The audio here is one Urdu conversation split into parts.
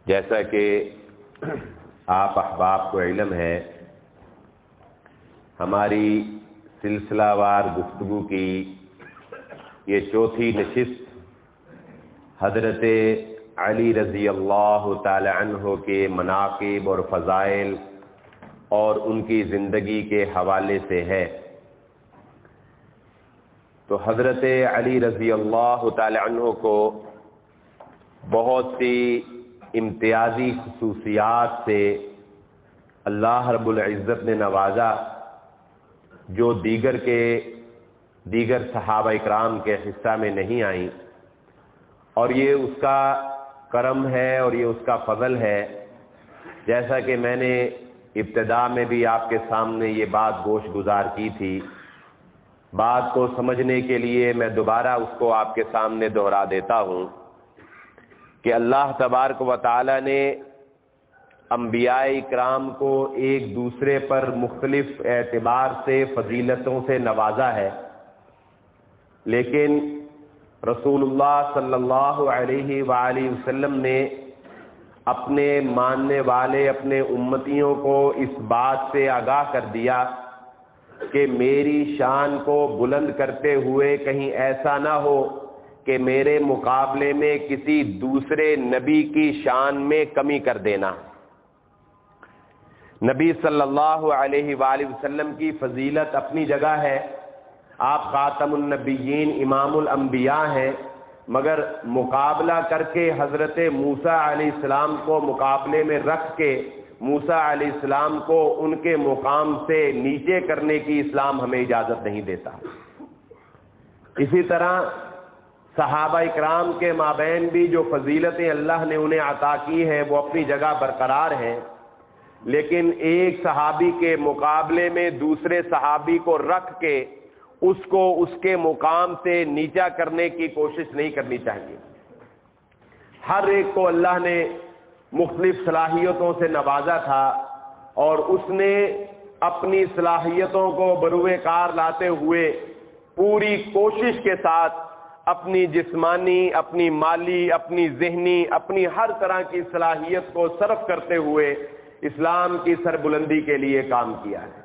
جیسا کہ آپ احباب کو علم ہے، ہماری سلسلہ وار گفتگو کی یہ چوتھی نشست حضرت علی رضی اللہ تعالی عنہ کے مناقب اور فضائل اور ان کی زندگی کے حوالے سے ہے۔ تو حضرت علی رضی اللہ تعالی عنہ کو بہت سی امتیازی خصوصیات سے اللہ رب العزت نے نوازا جو دیگر صحابہ اکرام کے حصہ میں نہیں آئیں، اور یہ اس کا کرم ہے اور یہ اس کا فضل ہے۔ جیسا کہ میں نے ابتدا میں بھی آپ کے سامنے یہ بات گوش گزار کی تھی، بات کو سمجھنے کے لیے میں دوبارہ اس کو آپ کے سامنے دہرا دیتا ہوں کہ اللہ تبارک و تعالی نے انبیاء اکرام کو ایک دوسرے پر مختلف اعتبار سے فضیلتوں سے نوازا ہے، لیکن رسول اللہ صلی اللہ علیہ وآلہ وسلم نے اپنے ماننے والے اپنے امتیوں کو اس بات سے آگاہ کر دیا کہ میری شان کو بلند کرتے ہوئے کہیں ایسا نہ ہو کہ میرے مقابلے میں کسی دوسرے نبی کی شان میں کمی کر دینا۔ نبی صلی اللہ علیہ وآلہ وسلم کی فضیلت اپنی جگہ ہے، آپ خاتم النبیین امام الانبیاء ہیں، مگر مقابلہ کر کے حضرت موسیٰ علیہ السلام کو مقابلے میں رکھ کے موسیٰ علیہ السلام کو ان کے مقام سے نیچے کرنے کی اسلام ہمیں اجازت نہیں دیتا۔ اسی طرح صحابہ اکرام کے مابین بھی جو فضیلتیں اللہ نے انہیں عطا کی ہیں وہ اپنی جگہ برقرار ہیں، لیکن ایک صحابی کے مقابلے میں دوسرے صحابی کو رکھ کے اس کو اس کے مقام سے نیچا کرنے کی کوشش نہیں کرنی چاہیے۔ ہر ایک کو اللہ نے مختلف صلاحیتوں سے نوازا تھا، اور اس نے اپنی صلاحیتوں کو بروئے کار لاتے ہوئے پوری کوشش کے ساتھ اپنی جسمانی، اپنی مالی، اپنی ذہنی، اپنی ہر طرح کی صلاحیت کو صرف کرتے ہوئے اسلام کی سربلندی کے لیے کام کیا ہے۔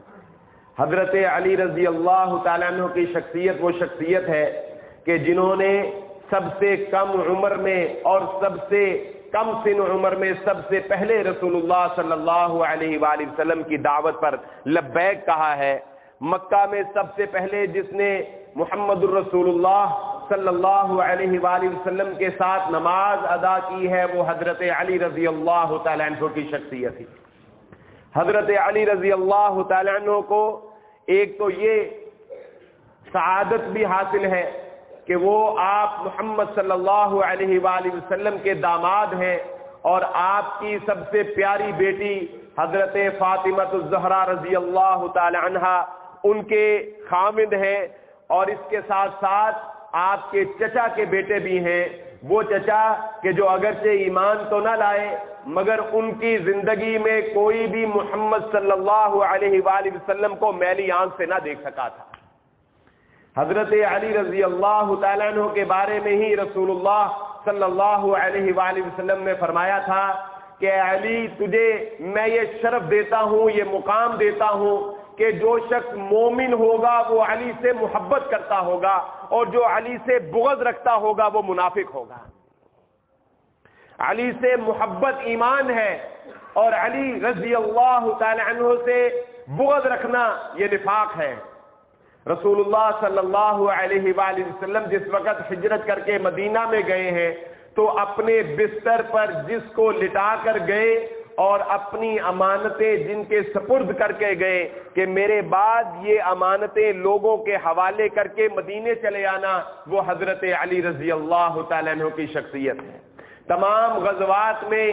حضرت علی رضی اللہ تعالیٰ عنہ کی شخصیت وہ شخصیت ہے کہ جنہوں نے سب سے کم عمر میں اور سب سے کم سن عمر میں سب سے پہلے رسول اللہ صلی اللہ علیہ وآلہ وسلم کی دعوت پر لبیک کہا ہے۔ مکہ میں سب سے پہلے جس نے محمد الرسول اللہ صلی اللہ علیہ وآلہ وسلم کے ساتھ نماز ادا کی ہے وہ حضرت علی رضی اللہ تعالیٰ عنہ کی شخصیت ہے۔ حضرت علی رضی اللہ تعالیٰ عنہ کو ایک تو یہ سعادت بھی حاصل ہے کہ وہ آپ محمد صلی اللہ علیہ وآلہ وسلم کے داماد ہیں، اور آپ کی سب سے پیاری بیٹی حضرت فاطمہ الزہرا رضی اللہ تعالی عنہا ان کے خامد ہیں، اور اس کے ساتھ ساتھ آپ کے چچا کے بیٹے بھی ہیں، وہ چچا کہ جو اگرچہ ایمان تو نہ لائے مگر ان کی زندگی میں کوئی بھی محمد صلی اللہ علیہ وآلہ وسلم کو میلی آنکھ سے نہ دیکھ سکا تھا۔ حضرت علی رضی اللہ تعالیٰ عنہ کے بارے میں ہی رسول اللہ صلی اللہ علیہ وآلہ وسلم نے فرمایا تھا کہ علی تجھے میں یہ شرف دیتا ہوں، یہ مقام دیتا ہوں کہ جو شخص مومن ہوگا وہ علی سے محبت کرتا ہوگا، اور جو علی سے بغض رکھتا ہوگا وہ منافق ہوگا۔ علی سے محبت ایمان ہے، اور علی رضی اللہ تعالی عنہ سے بغض رکھنا یہ نفاق ہے۔ رسول اللہ صلی اللہ علیہ وآلہ وسلم جس وقت ہجرت کر کے مدینہ میں گئے ہیں تو اپنے بستر پر جس کو لٹا کر گئے اور اپنی امانتیں جن کے سپرد کر کے گئے کہ میرے بعد یہ امانتیں لوگوں کے حوالے کر کے مدینے چلے آنا، وہ حضرت علی رضی اللہ تعالیٰ عنہ کی شخصیت ہے۔ تمام غزوات میں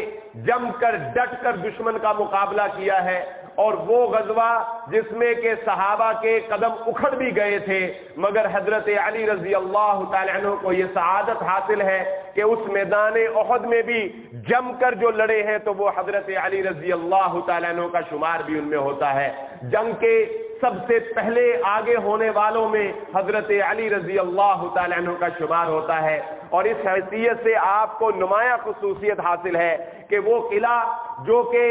جم کر ڈٹ کر دشمن کا مقابلہ کیا ہے، اور وہ غزوہ جس میں کہ صحابہ کے قدم اکھڑ بھی گئے تھے، مگر حضرت علی رضی اللہ تعالی عنہ کو یہ سعادت حاصل ہے کہ اس میدان احد میں بھی جم کر جو لڑے ہیں تو وہ حضرت علی رضی اللہ تعالی عنہ کا شمار بھی ان میں ہوتا ہے۔ جنگ کے سب سے پہلے آگے ہونے والوں میں حضرت علی رضی اللہ تعالی عنہ کا شمار ہوتا ہے، اور اس حیثیت سے آپ کو نمایاں خصوصیت حاصل ہے کہ وہ قلعہ جو کہ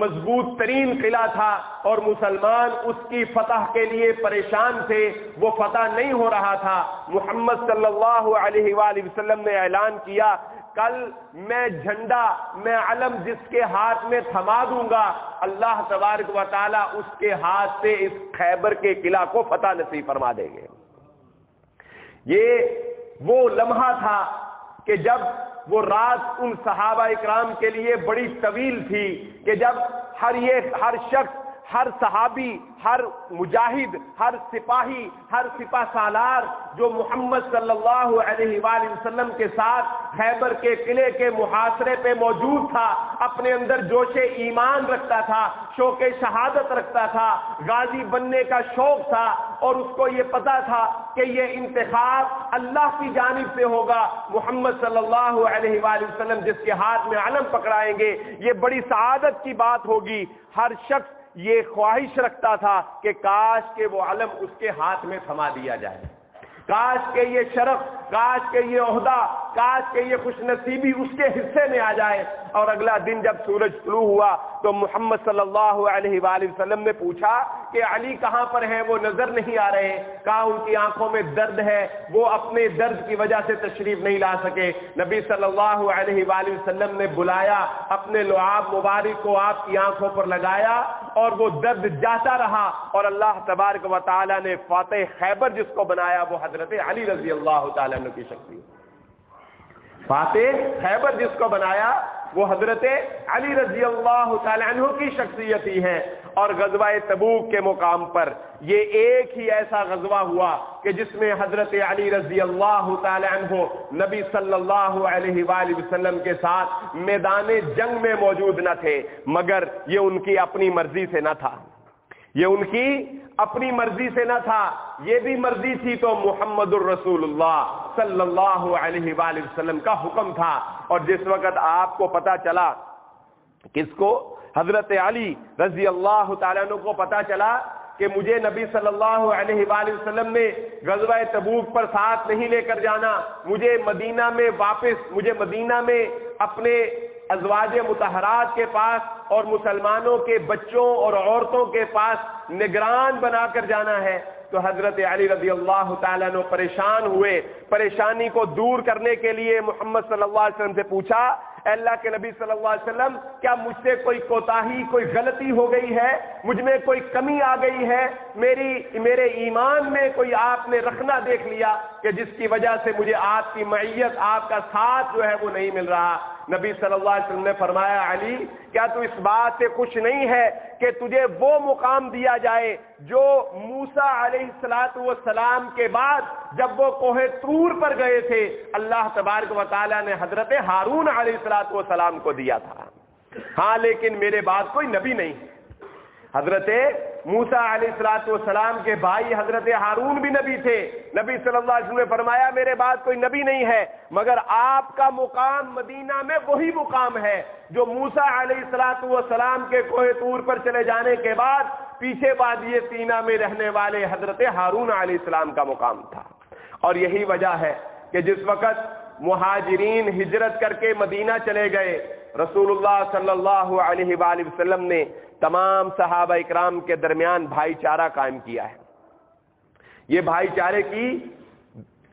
مضبوط ترین قلعہ تھا اور مسلمان اس کی فتح کے لیے پریشان تھے، وہ فتح نہیں ہو رہا تھا۔ محمد صلی اللہ علیہ وآلہ وسلم نے اعلان کیا، کل میں جھنڈا، میں علم جس کے ہاتھ میں تھما دوں گا، اللہ تبارک و تعالی اس کے ہاتھ سے اس خیبر کے قلعہ کو فتح نصیب فرما دیں گے۔ یہ وہ لمحہ تھا کہ جب وہ رات ان صحابہ اکرام کے لیے بڑی طویل تھی کہ جب ہر شخص، ہر صحابی، ہر مجاہد، ہر سپاہی، ہر سپہ سالار جو محمد صلی اللہ علیہ وآلہ وسلم کے ساتھ خیبر کے قلعے کے محاصرے پہ موجود تھا، اپنے اندر جوش ایمان رکھتا تھا، شوق شہادت رکھتا تھا، غازی بننے کا شوق تھا، اور اس کو یہ پتا تھا کہ یہ انتخاب اللہ کی جانب سے ہوگا۔ محمد صلی اللہ علیہ وآلہ وسلم جس کے ہاتھ میں علم پکڑائیں گے، یہ بڑی سعادت کی بات ہوگی۔ ہر شخص یہ خواہش رکھتا تھا کہ کاش کہ وہ علم اس کے ہاتھ میں تھما دیا جائے، کاش کہ یہ شرف، کاش کہ یہ عہدہ، کاش کہ یہ خوش نصیبی اس کے حصے میں آ جائے۔ اور اگلا دن جب سورج طلوع ہوا تو محمد صلی اللہ علیہ وآلہ وسلم نے پوچھا کہ علی کہاں پر ہیں؟ وہ نظر نہیں آ رہے۔ کہا ان کی آنکھوں میں درد ہے، وہ اپنے درد کی وجہ سے تشریف نہیں لا سکے۔ نبی صلی اللہ علیہ وآلہ وسلم نے بلایا، اپنے لعاب مبارک کو آپ کی آنکھوں پر لگایا اور وہ درد جاتا رہا، اور اللہ تبارک و تعالی نے فاتح خیبر جس کو بنایا وہ حضرت علی رضی اللہ تعالیٰ عنہ کی شخصیت۔ فاتح خیبر جس کو بنایا وہ حضرت علی رضی اللہ تعالیٰ عنہ کی شخصیت ہی ہے۔ اور غزوہ تبوک کے مقام پر یہ ایک ہی ایسا غزوہ ہوا کہ جس میں حضرت علی رضی اللہ تعالیٰ عنہ نبی صلی اللہ علیہ وآلہ وسلم کے ساتھ میدان جنگ میں موجود نہ تھے، مگر یہ ان کی اپنی مرضی سے نہ تھا، یہ ان کی اپنی مرضی سے نہ تھا، یہ بھی مرضی تھی تو محمد الرسول اللہ صلی اللہ علیہ وآلہ وسلم کا حکم تھا۔ اور جس وقت آپ کو پتا چلا، کس کو؟ حضرت علی رضی اللہ تعالیٰ عنہ کو پتا چلا کہ مجھے نبی صلی اللہ علیہ وآلہ وسلم نے غزوہ تبوک پر ساتھ نہیں لے کر جانا، مجھے مدینہ میں اپنے ازواج مطہرات کے پاس اور مسلمانوں کے بچوں اور عورتوں کے پاس نگران بنا کر جانا ہے۔ تو حضرت علی رضی اللہ تعالیٰ عنہ پریشان ہوئے، پریشانی کو دور کرنے کے لیے محمد صلی اللہ علیہ وسلم سے پوچھا، اے اللہ کے نبی صلی اللہ علیہ وسلم، کیا مجھ سے کوئی کوتاہی، کوئی غلطی ہو گئی ہے؟ مجھ میں کوئی کمی آ گئی ہے؟ میرے ایمان میں کوئی آپ نے رخنہ دیکھ لیا کہ جس کی وجہ سے مجھے آپ کی معیت، آپ کا ساتھ جو ہے وہ نہیں مل رہا؟ نبی صلی اللہ علیہ وسلم نے فرمایا، علی کیا تو اس بات سے خوش نہیں ہے کہ تجھے وہ مقام دیا جائے جو موسیٰ علیہ السلام کے بعد جب وہ کوہ طور پر گئے تھے اللہ تبارک و تعالیٰ نے حضرت ہارون علیہ السلام کو دیا تھا؟ ہاں لیکن میرے بعد کوئی نبی نہیں۔ حضرت موسیٰ علیہ السلام کے بھائی حضرت ہارون بھی نبی تھے۔ نبی صلی اللہ علیہ وسلم نے فرمایا میرے بعد کوئی نبی نہیں ہے، مگر آپ کا مقام مدینہ میں وہی مقام ہے جو موسیٰ علیہ السلام کے کوہ طور پر چلے جانے کے بعد پیچھے وادی سینا میں رہنے والے حضرت ہارون علیہ السلام کا مقام تھا۔ اور یہی وجہ ہے کہ جس وقت مہاجرین ہجرت کر کے مدینہ چلے گئے، رسول اللہ صلی اللہ علیہ وآلہ وسلم نے تمام صحابہ اکرام کے درمیان بھائی چارہ قائم کیا ہے۔ یہ بھائی چارے کی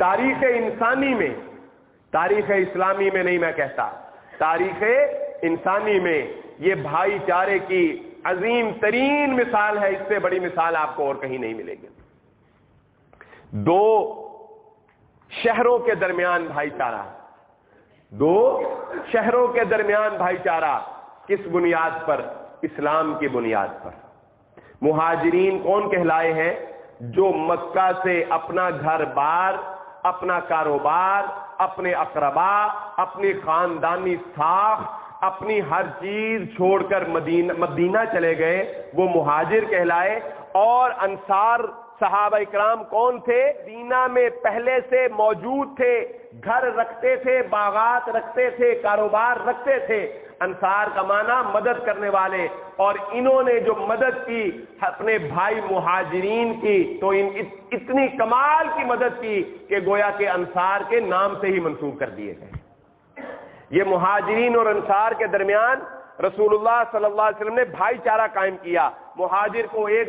تاریخ انسانی میں، تاریخ اسلامی میں نہیں، میں کہتا تاریخ انسانی میں یہ بھائی چارے کی عظیم ترین مثال ہے۔ اس سے بڑی مثال آپ کو اور کہیں نہیں ملے گی۔ دو شہروں کے درمیان بھائی چارہ، دو شہروں کے درمیان بھائی چارہ، کس بنیاد پر؟ اسلام کی بنیاد پر۔ مہاجرین کون کہلائے ہیں؟ جو مکہ سے اپنا گھر بار، اپنا کاروبار، اپنے اقربا، اپنی خاندانی ساکھ، اپنی ہر چیز چھوڑ کر مدینہ چلے گئے، وہ مہاجر کہلائے۔ اور انصار صحابہ اکرام کون تھے؟ مدینہ میں پہلے سے موجود تھے، گھر رکھتے تھے، باغات رکھتے تھے، کاروبار رکھتے تھے، انصار کا معنی مدد کرنے والے، اور انہوں نے جو مدد کی اپنے بھائی مہاجرین کی تو اتنی کمال کی مدد کی کہ گویا کہ انصار کے نام سے ہی منسوب کر دیے گئے۔ یہ مہاجرین اور انصار کے درمیان رسول اللہ صلی اللہ علیہ وسلم نے بھائی چارہ قائم کیا۔ مہاجر کو ایک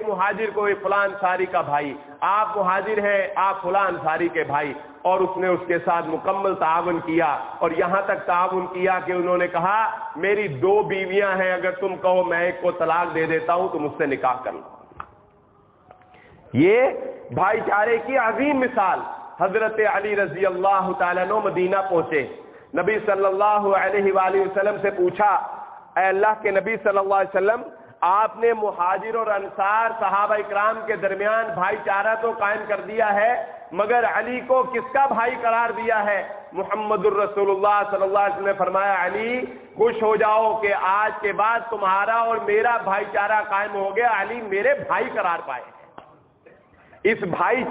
فلاں انصاری کا بھائی، آپ مہاجر ہیں، آپ فلاں انصاری کے بھائی، اور اس نے اس کے ساتھ مکمل تعاون کیا، اور یہاں تک تعاون کیا کہ انہوں نے کہا میری 2 بیویاں ہیں، اگر تم کہو میں ایک کو طلاق دے دیتا ہوں تو مجھ سے نکاح کر لو۔ یہ بھائی چارے کی عظیم مثال۔ حضرت علی رضی اللہ تعالیٰ عنہ مدینہ پہنچے، نبی صلی اللہ علیہ وآلہ وسلم سے پوچھا، اے اللہ کے نبی صلی اللہ علیہ وسلم، آپ نے مہاجر اور انصار صحابہ اکرام کے درمیان بھائی چارہ تو قائم کر دیا ہے، مگر علی کو کس کا بھائی قرار دیا ہے؟ محمد الرسول اللہ صلی اللہ علیہ وسلم نے فرمایا، علی خوش ہو جاؤ کہ آج کے بعد تمہارا اور میرا بھائی چارہ قائم ہو گیا، علی میرے بھائی قرار پائے ہیں۔ اس بھائی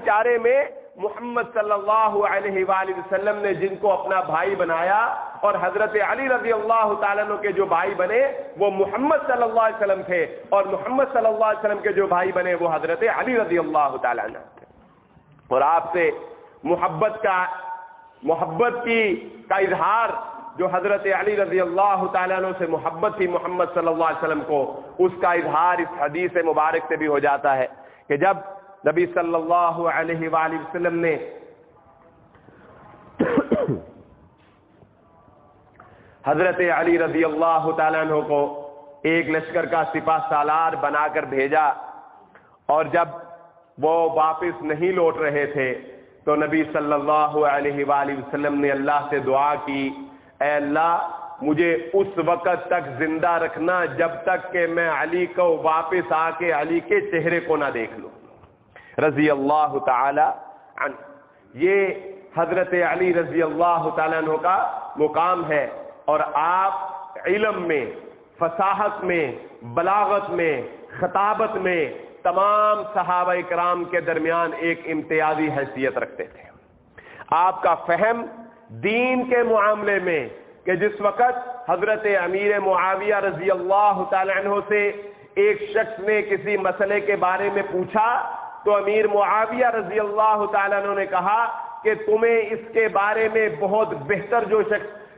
چارے میں محمد صلی اللہ علیہ وآلہ وسلم نے جن کو اپنا بھائی بنایا اور حضرت علی رضی اللہ تعالیٰ عنہ کے جو بھائی بنے وہ محمد صلی اللہ علیہ وسلم تھے، اور محمد صلی اللہ علیہ وسلم کے جو بھائی بنے وہ حضرت علی رضی اللہ تعالیٰ عنہ تھے۔ اور آپ سے محبت کا اظہار جو حضرت علی رضی اللہ تعالیٰ عنہ سے محبت تھی محمد صلی اللہ علیہ وسلم کو، اس کا اظہار اس حدیث مبارک سے بھی ہو جاتا ہے کہ جب نبی صلی اللہ علیہ وآلہ وسلم نے حضرت علی رضی اللہ تعالیٰ عنہ کو ایک لشکر کا سپہ سالار بنا کر بھیجا، اور جب وہ واپس نہیں لوٹ رہے تھے تو نبی صلی اللہ علیہ وآلہ وسلم نے اللہ سے دعا کی، اے اللہ مجھے اس وقت تک زندہ رکھنا جب تک کہ میں علی کو واپس آ کے علی کے چہرے کو نہ دیکھ لوں، رضی اللہ تعالی عنہ۔ یہ حضرت علی رضی اللہ تعالیٰ عنہ کا مقام ہے، اور آپ علم میں، فصاحت میں، بلاغت میں، خطابت میں تمام صحابہ کرام کے درمیان ایک امتیازی حیثیت رکھتے تھے۔ آپ کا فہم دین کے معاملے میں کہ جس وقت حضرت امیر معاویہ رضی اللہ تعالی عنہ سے ایک شخص نے کسی مسئلے کے بارے میں پوچھا تو امیر معاویہ رضی اللہ تعالی عنہ نے کہا کہ تمہیں اس کے بارے میں بہت بہتر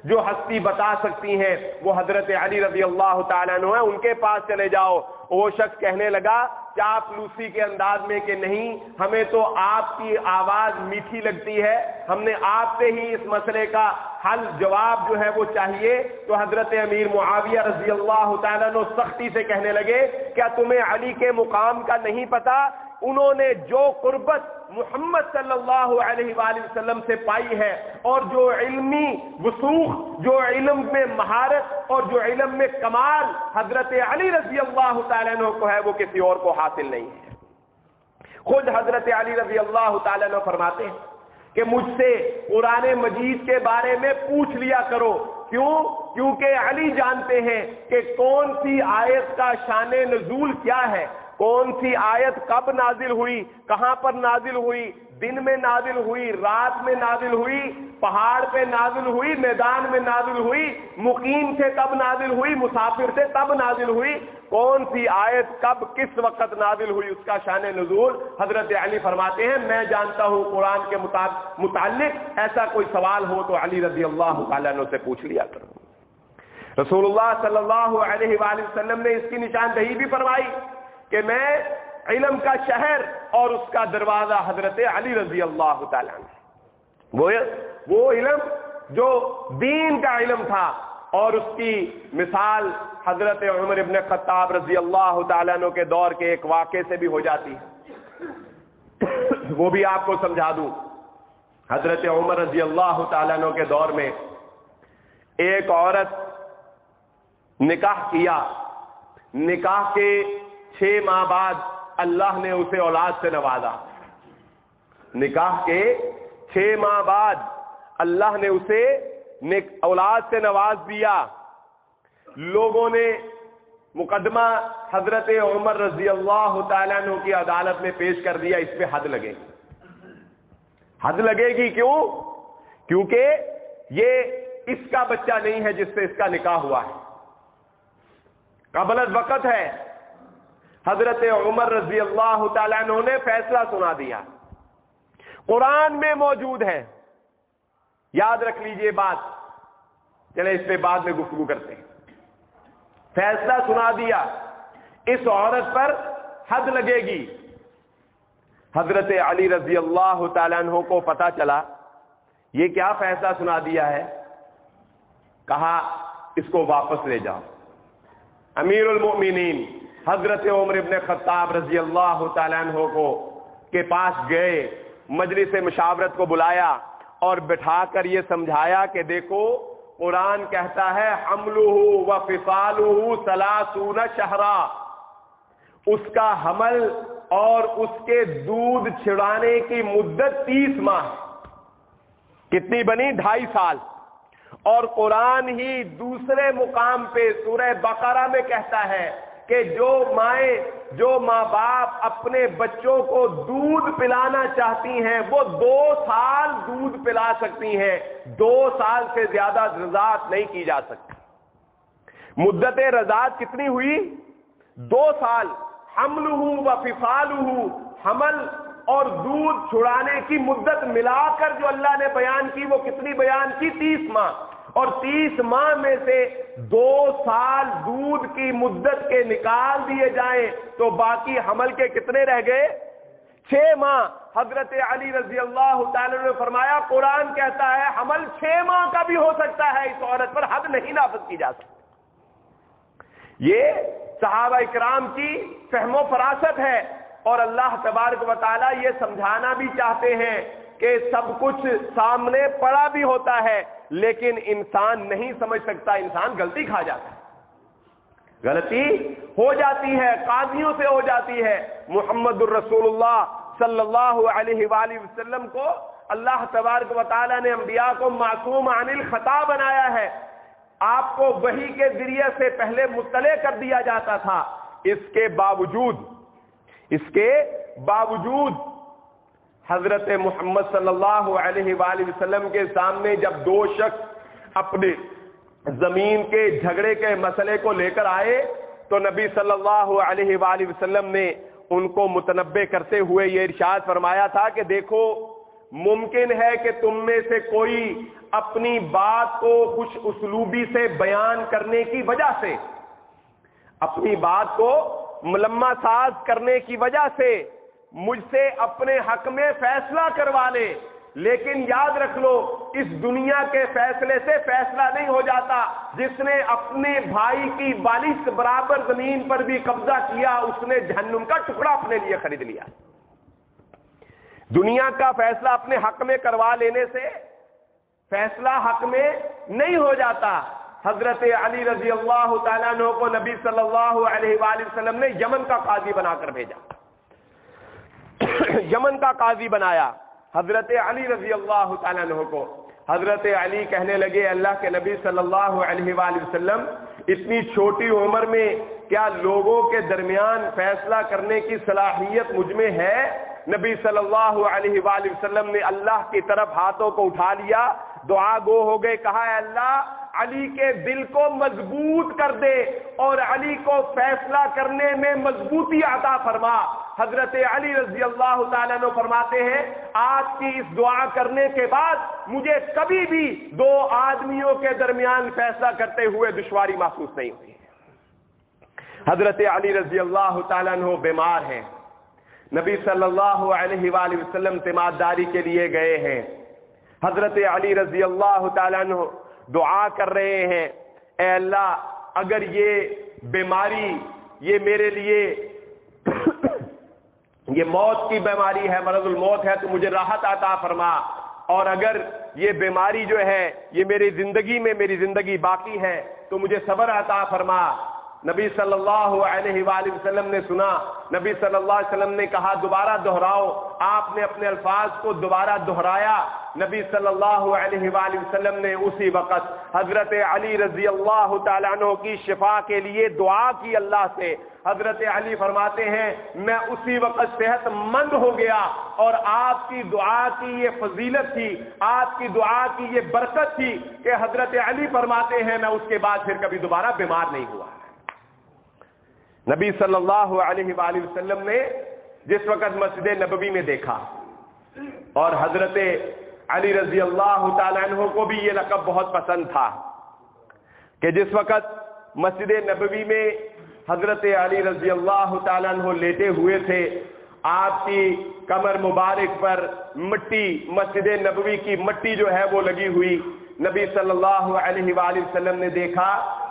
جو ہستی بتا سکتی ہیں وہ حضرت علی رضی اللہ تعالیٰ عنہ ہیں، ان کے پاس چلے جاؤ۔ وہ شخص کہنے لگا چاپلوسی کے انداز میں کہ نہیں، ہمیں تو آپ کی آواز میٹھی لگتی ہے، ہم نے آپ سے ہی اس مسئلے کا حل جواب جو ہے وہ چاہیے۔ تو حضرت امیر معاویہ رضی اللہ تعالیٰ عنہ سختی سے کہنے لگے کیا تمہیں علی کے مقام کا نہیں پتا؟ انہوں نے جو قربت محمد صلی اللہ علیہ وآلہ وسلم سے پائی ہے، اور جو علمی وسوخ، جو علم میں مہارت اور جو علم میں کمال حضرت علی رضی اللہ تعالیٰ عنہ کو ہے، وہ کسی اور کو حاصل نہیں ہے۔ خود حضرت علی رضی اللہ تعالیٰ عنہ فرماتے ہیں کہ مجھ سے قرآن مجید کے بارے میں پوچھ لیا کرو، کیونکہ علی جانتے ہیں کہ کون سی آیت کا شان نزول کیا ہے، کون سی آیت کب نازل ہوئی، کہاں پر نازل ہوئی، دن میں نازل ہوئی، رات میں نازل ہوئی، پہاڑ پہ نازل ہوئی، میدان میں نازل ہوئی، مقیم سے تب نازل ہوئی، مسافر سے تب نازل ہوئی، کون سی آیت کب کس وقت نازل ہوئی، اس کا شان نزول حضرت علی فرماتے ہیں میں جانتا ہوں۔ قرآن کے متعلق ایسا کوئی سوال ہو تو علی رضی اللہ تعالیٰ عنہ سے پوچھ لیا کرو۔ رسول اللہ صلی اللہ علیہ وآلہ وسلم نے اس کی نشاندہی بھی فرمائی کہ میں علم کا شہر اور اس کا دروازہ حضرت علی رضی اللہ تعالیٰ عنہ، وہ علم جو دین کا علم تھا، اور اس کی مثال حضرت عمر ابن خطاب رضی اللہ تعالیٰ عنہ کے دور کے ایک واقعے سے بھی ہو جاتی ہے، وہ بھی آپ کو سمجھا دوں۔ حضرت عمر رضی اللہ تعالیٰ عنہ کے دور میں ایک عورت نکاح کیا، نکاح کے 6 ماہ بعد اللہ نے اسے اولاد سے نوازا۔ نکاح کے 6 ماہ بعد اللہ نے اسے اولاد سے نواز دیا۔ لوگوں نے مقدمہ حضرت عمر رضی اللہ تعالیٰ عنہ کی عدالت میں پیش کر دیا، اس پہ حد لگے گی۔ حد لگے گی کیوں؟ کیونکہ یہ اس کا بچہ نہیں ہے جس سے اس کا نکاح ہوا ہے، قبل الوقت ہے۔ حضرت عمر رضی اللہ تعالیٰ عنہ نے فیصلہ سنا دیا، قرآن میں موجود ہے، یاد رکھ لیجئے بات، چلے اس پہ بعد میں گفتگو کرتے ہیں۔ فیصلہ سنا دیا، اس عورت پر حد لگے گی۔ حضرت علی رضی اللہ تعالیٰ عنہ کو پتا چلا یہ کیا فیصلہ سنا دیا ہے، کہا اس کو واپس لے جاؤ۔ امیر المؤمنین حضرت عمر ابن خطاب رضی اللہ تعالیٰ عنہ کو کے پاس گئے، مجلس مشاورت کو بلایا اور بٹھا کر یہ سمجھایا کہ دیکھو قرآن کہتا ہے حملہ وفصالہ 30 شہرا، اس کا حمل اور اس کے دودھ چھڑانے کی مدت 30 ماہ، کتنی بنی؟ 2.5 سال۔ اور قرآن ہی دوسرے مقام پہ سورہ بقرہ میں کہتا ہے کہ جو ماں باپ اپنے بچوں کو دودھ پلانا چاہتی ہیں وہ 2 سال دودھ پلا سکتی ہیں، 2 سال سے زیادہ رضاعت نہیں کی جا سکتی۔ مدت رضاعت کتنی ہوئی؟ 2 سال۔ حملہ وفصالہ، حمل اور دودھ چھڑانے کی مدت ملا کر جو اللہ نے بیان کی وہ کتنی بیان کی؟ 30 ماہ۔ اور 30 ماہ میں سے 2 سال دودھ کی مدت کے نکال دیے جائیں تو باقی حمل کے کتنے رہ گئے؟ 6 ماہ۔ حضرت علی رضی اللہ تعالی نے فرمایا قرآن کہتا ہے حمل 6 ماہ کا بھی ہو سکتا ہے، اس عورت پر حد نہیں نافذ کی جا سکتی۔ یہ صحابہ اکرام کی فہم و فراست ہے، اور اللہ تبارک و تعالی یہ سمجھانا بھی چاہتے ہیں کہ سب کچھ سامنے پڑا بھی ہوتا ہے لیکن انسان نہیں سمجھ سکتا، انسان غلطی کھا جاتا ہے، غلطی ہو جاتی ہے، قاضیوں سے ہو جاتی ہے۔ محمد الرسول اللہ صلی اللہ علیہ وآلہ وسلم کو اللہ تبارک و تعالی نے انبیاء کو معصوم عن الخطا بنایا ہے، آپ کو وحی کے ذریعے سے پہلے مطلع کر دیا جاتا تھا، اس کے باوجود حضرت محمد صلی اللہ علیہ وآلہ وسلم کے سامنے جب 2 شخص اپنے زمین کے جھگڑے کے مسئلے کو لے کر آئے تو نبی صلی اللہ علیہ وآلہ وسلم نے ان کو متنبہ کرتے ہوئے یہ ارشاد فرمایا تھا کہ دیکھو ممکن ہے کہ تم میں سے کوئی اپنی بات کو خوش اسلوبی سے بیان کرنے کی وجہ سے، اپنی بات کو ملمہ ساز کرنے کی وجہ سے مجھ سے اپنے حق میں فیصلہ کروا لے، لیکن یاد رکھ لو اس دنیا کے فیصلے سے فیصلہ نہیں ہو جاتا۔ جس نے اپنے بھائی کی بالش برابر زمین پر بھی قبضہ کیا اس نے جہنم کا ٹکڑا اپنے لیے خرید لیا۔ دنیا کا فیصلہ اپنے حق میں کروا لینے سے فیصلہ حق میں نہیں ہو جاتا۔ حضرت علی رضی اللہ تعالیٰ عنہ کو نبی صلی اللہ علیہ وآلہ وسلم نے یمن کا قاضی بنا کر بھیجا، یمن کا قاضی بنایا حضرت علی رضی اللہ تعالیٰ عنہ کو۔ حضرت علی کہنے لگے اللہ کے نبی صلی اللہ علیہ وآلہ وسلم اتنی چھوٹی عمر میں کیا لوگوں کے درمیان فیصلہ کرنے کی صلاحیت مجھ میں ہے؟ نبی صلی اللہ علیہ وآلہ وسلم نے اللہ کی طرف ہاتھوں کو اٹھا لیا، دعا گو ہو گئے، کہا اے اللہ علی کے دل کو مضبوط کر دے اور علی کو فیصلہ کرنے میں مضبوطی عطا فرما۔ حضرت علی رضی اللہ تعالیٰ عنہ فرماتے ہیں آج کی اس دعا کرنے کے بعد مجھے کبھی بھی 2 آدمیوں کے درمیان فیصلہ کرتے ہوئے دشواری محسوس نہیں ہوئی۔ حضرت علی رضی اللہ تعالیٰ عنہ بیمار ہیں، نبی صلی اللہ علیہ وآلہ وسلم تیمارداری کے لیے گئے ہیں۔ حضرت علی رضی اللہ تعالیٰ عنہ دعا کر رہے ہیں اے اللہ اگر یہ بیماری یہ میرے لیے یہ موت کی بیماری ہے، مرض الموت ہے تو مجھے راحت عطا فرما، اور اگر یہ بیماری جو ہے یہ میری زندگی میں میری زندگی باقی ہے تو مجھے صبر عطا فرما۔ نبی صلی اللہ علیہ وآلہ وسلم نے سنا، نبی صلی اللہ علیہ وسلم نے کہا دوبارہ دہراؤ، آپ نے اپنے الفاظ کو دوبارہ دہرایا۔ نبی صلی اللہ علیہ وآلہ وسلم نے اسی وقت حضرت علی رضی اللہ تعالیٰ عنہ کی شفا کے لیے دعا کی اللہ سے۔ حضرت علی فرماتے ہیں میں اسی وقت صحت مند ہو گیا، اور آپ کی دعا کی یہ فضیلت تھی، آپ کی دعا کی یہ برکت تھی کہ حضرت علی فرماتے ہیں میں اس کے بعد پھر کبھی دوبارہ بیمار نہیں ہوا۔ نبی صلی اللہ علیہ وآلہ وسلم نے جس وقت مسجد نبوی میں دیکھا، اور حضرت علی رضی اللہ تعالیٰ عنہ کو بھی یہ لقب بہت پسند تھا کہ جس وقت مسجد نبوی میں حضرت علی رضی اللہ تعالیٰ عنہ لیٹے ہوئے تھے، آپ کی کمر مبارک پر مٹی، مسجد نبوی کی مٹی جو ہے وہ لگی ہوئی، نبی صلی اللہ علیہ وآلہ وسلم نے دیکھا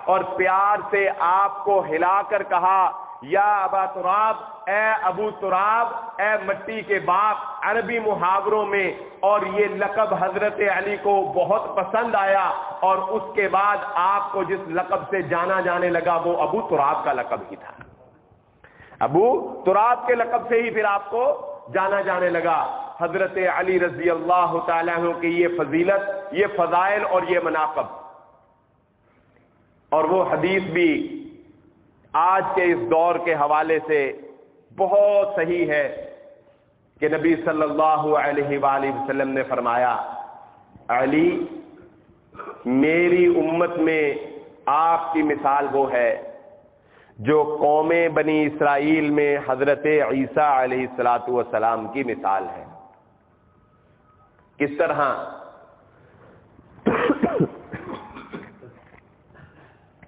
اور پیار سے آپ کو ہلا کر کہا یا ابا تراب، اے ابو تراب، اے مٹی کے باپ، عربی محاوروں میں، اور یہ لقب حضرت علی کو بہت پسند آیا، اور اس کے بعد آپ کو جس لقب سے جانا جانے لگا وہ ابو تراب کا لقب ہی تھا۔ ابو تراب کے لقب سے ہی پھر آپ کو جانا جانے لگا۔ حضرت علی رضی اللہ تعالیٰ عنہ کی یہ فضیلت، یہ فضائل اور یہ مناقب، اور وہ حدیث بھی آج کے اس دور کے حوالے سے بہت صحیح ہے کہ نبی صلی اللہ علیہ وآلہ وسلم نے فرمایا علی میری امت میں آپ کی مثال وہ ہے جو قوم بنی اسرائیل میں حضرت عیسیٰ علیہ السلام کی مثال ہے۔ کس طرح؟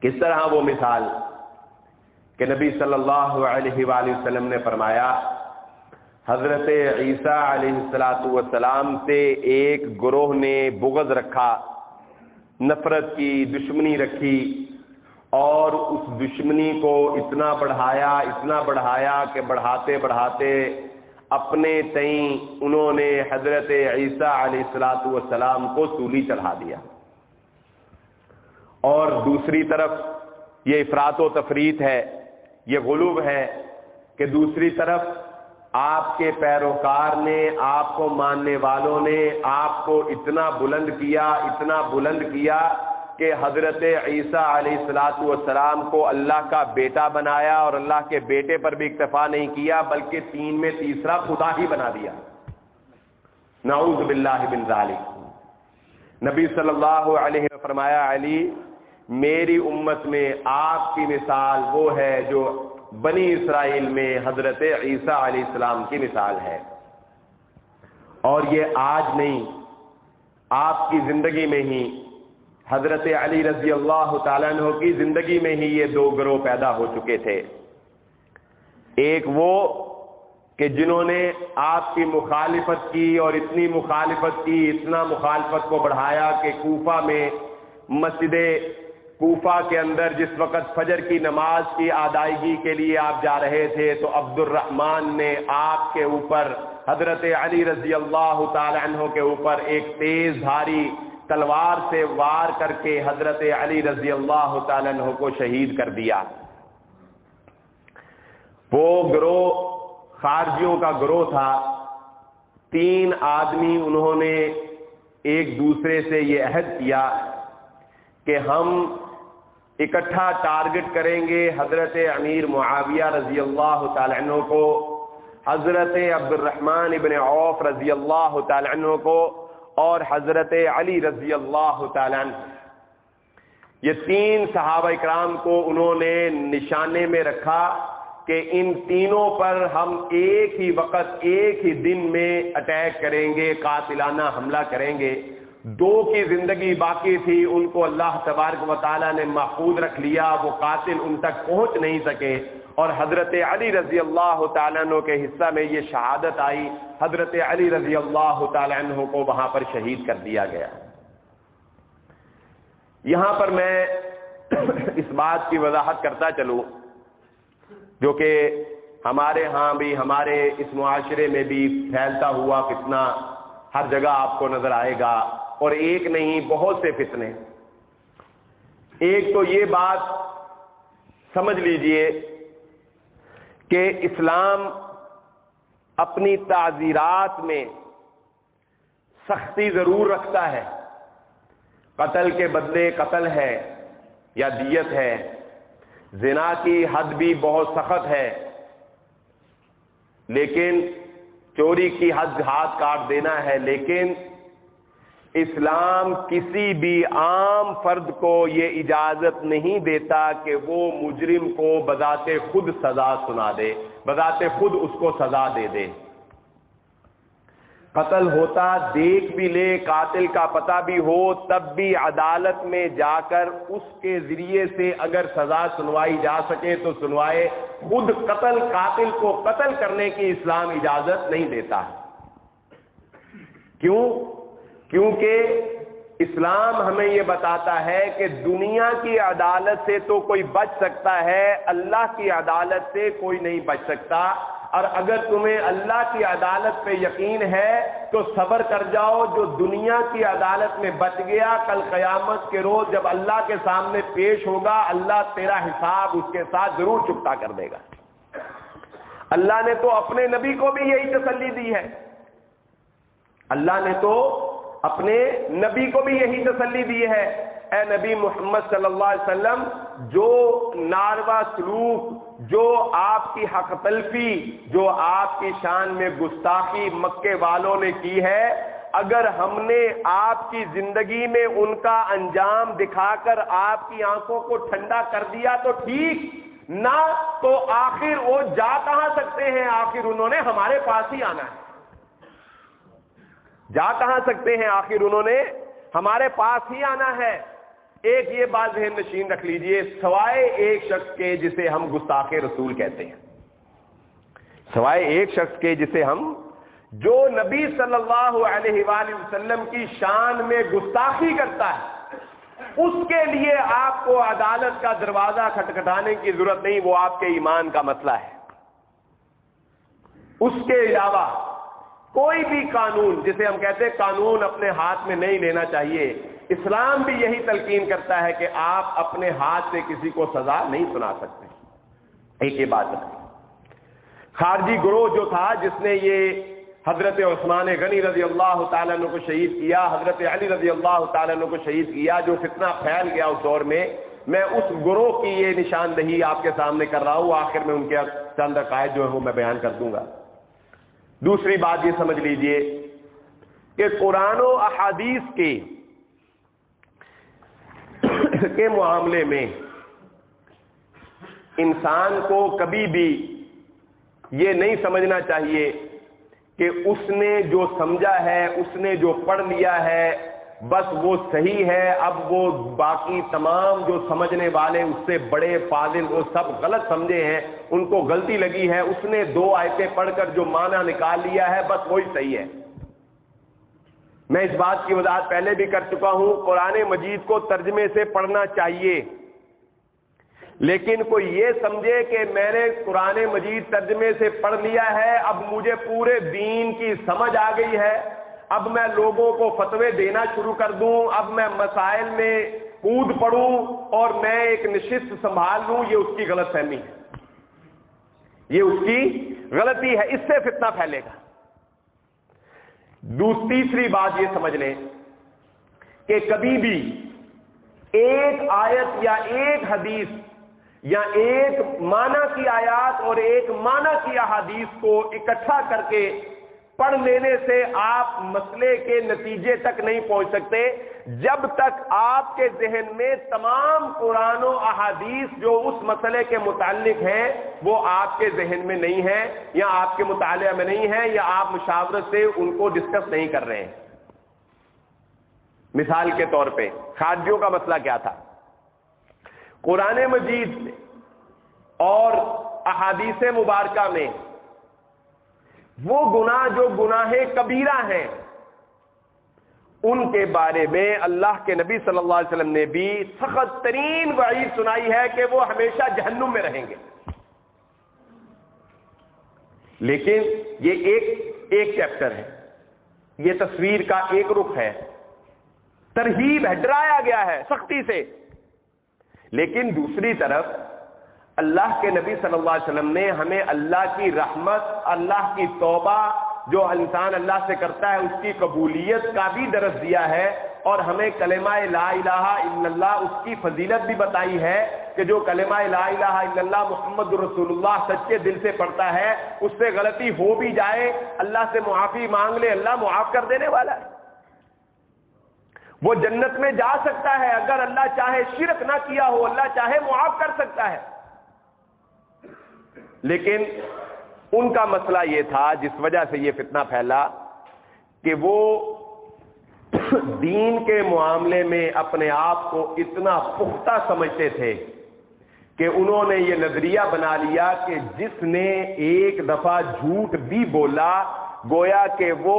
کس طرح وہ مثال کہ نبی صلی اللہ علیہ وآلہ وسلم نے فرمایا حضرت عیسیٰ علیہ السلام سے ایک گروہ نے بغض رکھا، نفرت کی، دشمنی رکھی، اور اس دشمنی کو اتنا بڑھایا کہ بڑھاتے بڑھاتے اپنے تئیں انہوں نے حضرت عیسیٰ علیہ السلام کو سولی چڑھا دیا۔ اور دوسری طرف یہ افراط و تفریط ہے، یہ غلو ہے کہ دوسری طرف آپ کے پیروکار نے، آپ کو ماننے والوں نے آپ کو اتنا بلند کیا کہ حضرت عیسیٰ علیہ السلام کو اللہ کا بیٹا بنایا، اور اللہ کے بیٹے پر بھی اکتفا نہیں کیا بلکہ تین میں تیسرا خدا ہی بنا دیا۔ نعوذ باللہ من ذالک۔ نبی صلی اللہ علیہ وسلم نے فرمایا علی میری امت میں آپ کی مثال وہ ہے جو بنی اسرائیل میں حضرت عیسیٰ علیہ السلام کی مثال ہے۔ اور یہ آج نہیں، آپ کی زندگی میں ہی، حضرت علی رضی اللہ تعالیٰ عنہ کی زندگی میں ہی یہ دو گروہ پیدا ہو چکے تھے۔ ایک وہ کہ جنہوں نے آپ کی مخالفت کی، اور اتنی مخالفت کی، اتنا مخالفت کو بڑھایا کہ کوفہ میں، مسجد کوفہ کے اندر جس وقت فجر کی نماز کی ادائیگی کے لیے آپ جا رہے تھے تو عبد الرحمن نے آپ کے اوپر، حضرت علی رضی اللہ تعالی عنہ کے اوپر ایک تیز دھاری تلوار سے وار کر کے حضرت علی رضی اللہ تعالی عنہ کو شہید کر دیا۔ وہ گروہ خارجیوں کا گروہ تھا، 3 آدمی انہوں نے ایک دوسرے سے یہ عہد کیا کہ ہم اکٹھا ٹارگٹ کریں گے حضرت امیر معاویہ رضی اللہ تعالی عنہ کو، حضرت عبد الرحمن ابن عوف رضی اللہ تعالی عنہ کو، اور حضرت علی رضی اللہ تعالی عنہ۔ یہ 3 صحابہ اکرام کو انہوں نے نشانے میں رکھا کہ ان تینوں پر ہم ایک ہی وقت، ایک ہی دن میں اٹیک کریں گے، قاتلانہ حملہ کریں گے۔ 2 کی زندگی باقی تھی، ان کو اللہ تبارک و تعالیٰ نے محفوظ رکھ لیا، وہ قاتل ان تک پہنچ نہیں سکے، اور حضرت علی رضی اللہ تعالیٰ عنہ کے حصہ میں یہ شہادت آئی، حضرت علی رضی اللہ تعالیٰ عنہ کو وہاں پر شہید کر دیا گیا۔ یہاں پر میں اس بات کی وضاحت کرتا چلوں جو کہ ہمارے ہاں بھی، ہمارے اس معاشرے میں بھی پھیلتا ہوا فتنہ ہر جگہ آپ کو نظر آئے گا، اور ایک نہیں بہت سے فتنے۔ ایک تو یہ بات سمجھ لیجئے کہ اسلام اپنی تعزیرات میں سختی ضرور رکھتا ہے، قتل کے بدلے قتل ہے یا دیت ہے، زنا کی حد بھی بہت سخت ہے، لیکن چوری کی حد ہاتھ کاٹ دینا ہے، لیکن اسلام کسی بھی عام فرد کو یہ اجازت نہیں دیتا کہ وہ مجرم کو بذات خود سزا سنا دے، بذات خود اس کو سزا دے دے۔ قتل ہوتا دیکھ بھی لے، قاتل کا پتہ بھی ہو، تب بھی عدالت میں جا کر اس کے ذریعے سے اگر سزا سنوائی جا سکے تو سنوائے۔ خود قاتل کو قتل کرنے کی اسلام اجازت نہیں دیتا۔ کیوں؟ کیونکہ اسلام ہمیں یہ بتاتا ہے کہ دنیا کی عدالت سے تو کوئی بچ سکتا ہے، اللہ کی عدالت سے کوئی نہیں بچ سکتا۔ اور اگر تمہیں اللہ کی عدالت پہ یقین ہے تو صبر کر جاؤ، جو دنیا کی عدالت میں بچ گیا کل قیامت کے روز جب اللہ کے سامنے پیش ہوگا، اللہ تیرا حساب اس کے ساتھ ضرور چکتا کر دے گا۔ اللہ نے تو اپنے نبی کو بھی یہی تسلی دی ہے، اللہ نے تو اپنے نبی کو بھی یہی تسلی دی ہے، اے نبی محمد صلی اللہ علیہ وسلم، جو ناروا سلوک، جو آپ کی حق تلفی، جو آپ کی شان میں گستاخی مکے والوں نے کی ہے، اگر ہم نے آپ کی زندگی میں ان کا انجام دکھا کر آپ کی آنکھوں کو ٹھنڈا کر دیا تو ٹھیک، نہ تو آخر وہ جا کہاں سکتے ہیں، آخر انہوں نے ہمارے پاس ہی آنا ہے۔ جا کہاں سکتے ہیں، آخر انہوں نے ہمارے پاس ہی آنا ہے۔ ایک یہ بات ذہن نشین رکھ لیجئے، سوائے ایک شخص کے جسے ہم گستاخ رسول کہتے ہیں، سوائے ایک شخص کے جسے ہم، جو نبی صلی اللہ علیہ وآلہ وسلم کی شان میں گستاخی کرتا ہے، اس کے لیے آپ کو عدالت کا دروازہ کھٹکھٹانے کی ضرورت نہیں، وہ آپ کے ایمان کا مسئلہ ہے۔ اس کے علاوہ کوئی بھی قانون، جسے ہم کہتے ہیں قانون اپنے ہاتھ میں نہیں لینا چاہیے، اسلام بھی یہی تلقین کرتا ہے کہ آپ اپنے ہاتھ سے کسی کو سزا نہیں سنا سکتے۔ ایک یہ بات ہے، خارجی گروہ جو تھا جس نے یہ حضرت عثمان غنی رضی اللہ تعالیٰ عنہ کو شہید کیا، حضرت علی رضی اللہ تعالیٰ عنہ کو شہید کیا، جو فتنہ پھیل گیا اس دور میں اس گروہ کی یہ نشاندہی آپ کے سامنے کر رہا ہوں، آخر میں ان کے چند عقائد جو ہے وہ میں بیان کر دوں گا۔ دوسری بات یہ سمجھ لیجئے کہ قرآن و احادیث کے معاملے میں انسان کو کبھی بھی یہ نہیں سمجھنا چاہیے کہ اس نے جو سمجھا ہے، اس نے جو پڑھ لیا ہے، بس وہ صحیح ہے، اب وہ باقی تمام جو سمجھنے والے اس سے بڑے فاضل وہ سب غلط سمجھے ہیں، ان کو غلطی لگی ہے، اس نے 2 آیتیں پڑھ کر جو معنی نکال لیا ہے بس وہی صحیح ہے۔ میں اس بات کی وضاحت پہلے بھی کر چکا ہوں، قرآن مجید کو ترجمے سے پڑھنا چاہیے، لیکن کوئی یہ سمجھے کہ میں نے قرآن مجید ترجمے سے پڑھ لیا ہے، اب مجھے پورے دین کی سمجھ آ گئی ہے، اب میں لوگوں کو فتوے دینا شروع کر دوں، اب میں مسائل میں کود پڑوں اور میں ایک نشست سنبھال لوں، یہ اس کی غلط فہمی ہے، یہ اس کی غلطی ہے، اس سے فتنہ پھیلے گا۔ تیسری بات یہ سمجھ لیں کہ کبھی بھی ایک آیت یا ایک حدیث یا ایک معنی کی آیات اور ایک معنی کی احادیث کو اکٹھا کر کے پڑھ لینے سے آپ مسئلے کے نتیجے تک نہیں پہنچ سکتے جب تک آپ کے ذہن میں تمام قرآن و احادیث جو اس مسئلے کے متعلق ہیں وہ آپ کے ذہن میں نہیں ہیں یا آپ کے مطالعہ میں نہیں ہیں یا آپ مشاورت سے ان کو ڈسکس نہیں کر رہے ہیں۔ مثال کے طور پہ خارجیوں کا مسئلہ کیا تھا؟ قرآن مجید میں اور احادیث مبارکہ میں وہ گناہ جو گناہ کبیرہ ہیں ان کے بارے میں اللہ کے نبی صلی اللہ علیہ وسلم نے بھی سخت ترین وعید سنائی ہے کہ وہ ہمیشہ جہنم میں رہیں گے۔ لیکن یہ ایک چیپٹر ہے، یہ تصویر کا ایک رخ ہے، ترہیب ہے، ڈرایا گیا ہے سختی سے، لیکن دوسری طرف اللہ کے نبی صلی اللہ علیہ وسلم نے ہمیں اللہ کی رحمت، اللہ کی توبہ جو انسان اللہ سے کرتا ہے اس کی قبولیت کا بھی درس دیا ہے اور ہمیں کلمہ لا الہ الا اللہ اس کی فضیلت بھی بتائی ہے کہ جو کلمہ لا الہ الا اللہ محمد رسول اللہ سچے دل سے پڑھتا ہے، اس سے غلطی ہو بھی جائے اللہ سے معافی مانگ لے، اللہ معاف کر دینے والا ہے، وہ جنت میں جا سکتا ہے۔ اگر اللہ چاہے شرک نہ کیا ہو، اللہ چاہے معاف کر سکتا ہے۔ لیکن ان کا مسئلہ یہ تھا، جس وجہ سے یہ فتنہ پھیلا، کہ وہ دین کے معاملے میں اپنے آپ کو اتنا پختہ سمجھتے تھے کہ انہوں نے یہ نظریہ بنا لیا کہ جس نے ایک دفعہ جھوٹ بھی بولا گویا کہ وہ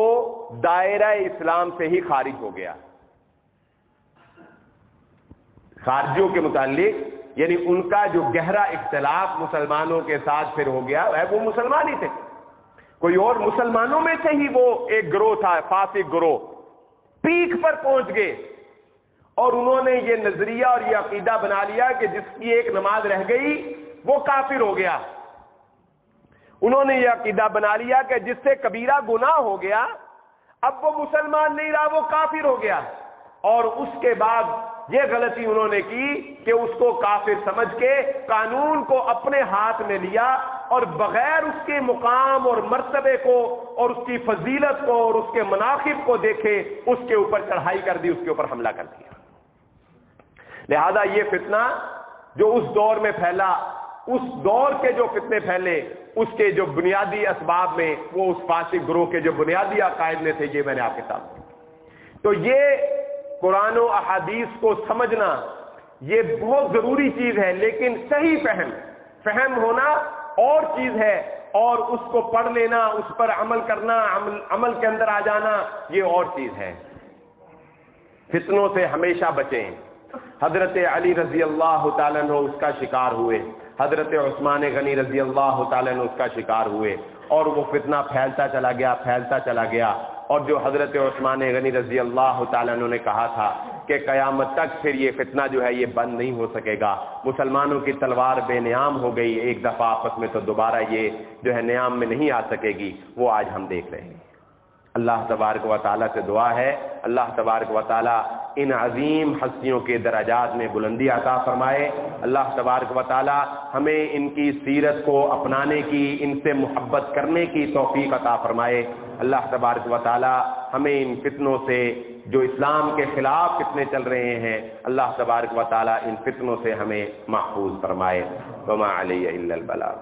دائرہ اسلام سے ہی خارج ہو گیا۔ خارجیوں کے متعلق یعنی ان کا جو گہرا اختلاف مسلمانوں کے ساتھ پھر ہو گیا، وہ مسلمان ہی تھے، کوئی اور مسلمانوں میں سے ہی وہ ایک گروہ تھا، فاسق گروہ، پیک پر پہنچ گئے اور انہوں نے یہ نظریہ اور یہ عقیدہ بنا لیا کہ جس کی ایک نماز رہ گئی وہ کافر ہو گیا۔ انہوں نے یہ عقیدہ بنا لیا کہ جس سے کبیرہ گناہ ہو گیا اب وہ مسلمان نہیں رہا، وہ کافر ہو گیا، اور اس کے بعد یہ غلطی انہوں نے کی کہ اس کو کافر سمجھ کے قانون کو اپنے ہاتھ میں لیا اور بغیر اس کے مقام اور مرتبے کو اور اس کی فضیلت کو اور اس کے مناقب کو دیکھے اس کے اوپر چڑھائی کر دی، اس کے اوپر حملہ کر دیا۔ لہذا یہ فتنہ جو اس دور میں پھیلا، اس دور کے جو فتنے پھیلے اس کے جو بنیادی اسباب میں وہ اس فاسق گروہ کے جو بنیادی عقائد میں تھے، یہ میں نے آپ کے سامنے۔ تو یہ قرآن و احادیث کو سمجھنا یہ بہت ضروری چیز ہے، لیکن صحیح فہم ہونا اور چیز ہے، اور اس کو پڑھ لینا، اس پر عمل کرنا، عمل کے اندر آ جانا یہ اور چیز ہے۔ فتنوں سے ہمیشہ بچیں۔ حضرت علی رضی اللہ تعالیٰ عنہ اس کا شکار ہوئے، حضرت عثمان غنی رضی اللہ تعالیٰ عنہ اس کا شکار ہوئے، اور وہ فتنہ پھیلتا چلا گیا، اور جو حضرت عثمان غنی رضی اللہ تعالیٰ عنہ نے کہا تھا کہ قیامت تک پھر یہ فتنہ جو ہے یہ بند نہیں ہو سکے گا، مسلمانوں کی تلوار بے نیام ہو گئی ایک دفعہ آپس میں، تو دوبارہ یہ جو ہے نیام میں نہیں آ سکے گی، وہ آج ہم دیکھ رہے ہیں۔ اللہ تبارک و تعالیٰ سے دعا ہے اللہ تبارک و تعالیٰ ان عظیم ہستیوں کے درجات میں بلندی عطا فرمائے۔ اللہ تبارک و تعالیٰ ہمیں ان کی سیرت کو اپنانے کی، ان سے محبت کرنے کی توفیق عطا فرمائے۔ اللہ تبارک و تعالیٰ ہمیں ان فتنوں سے جو اسلام کے خلاف فتنے چل رہے ہیں، اللہ تبارک و تعالیٰ ان فتنوں سے ہمیں محفوظ فرمائے۔ وما علی الا البلاغ۔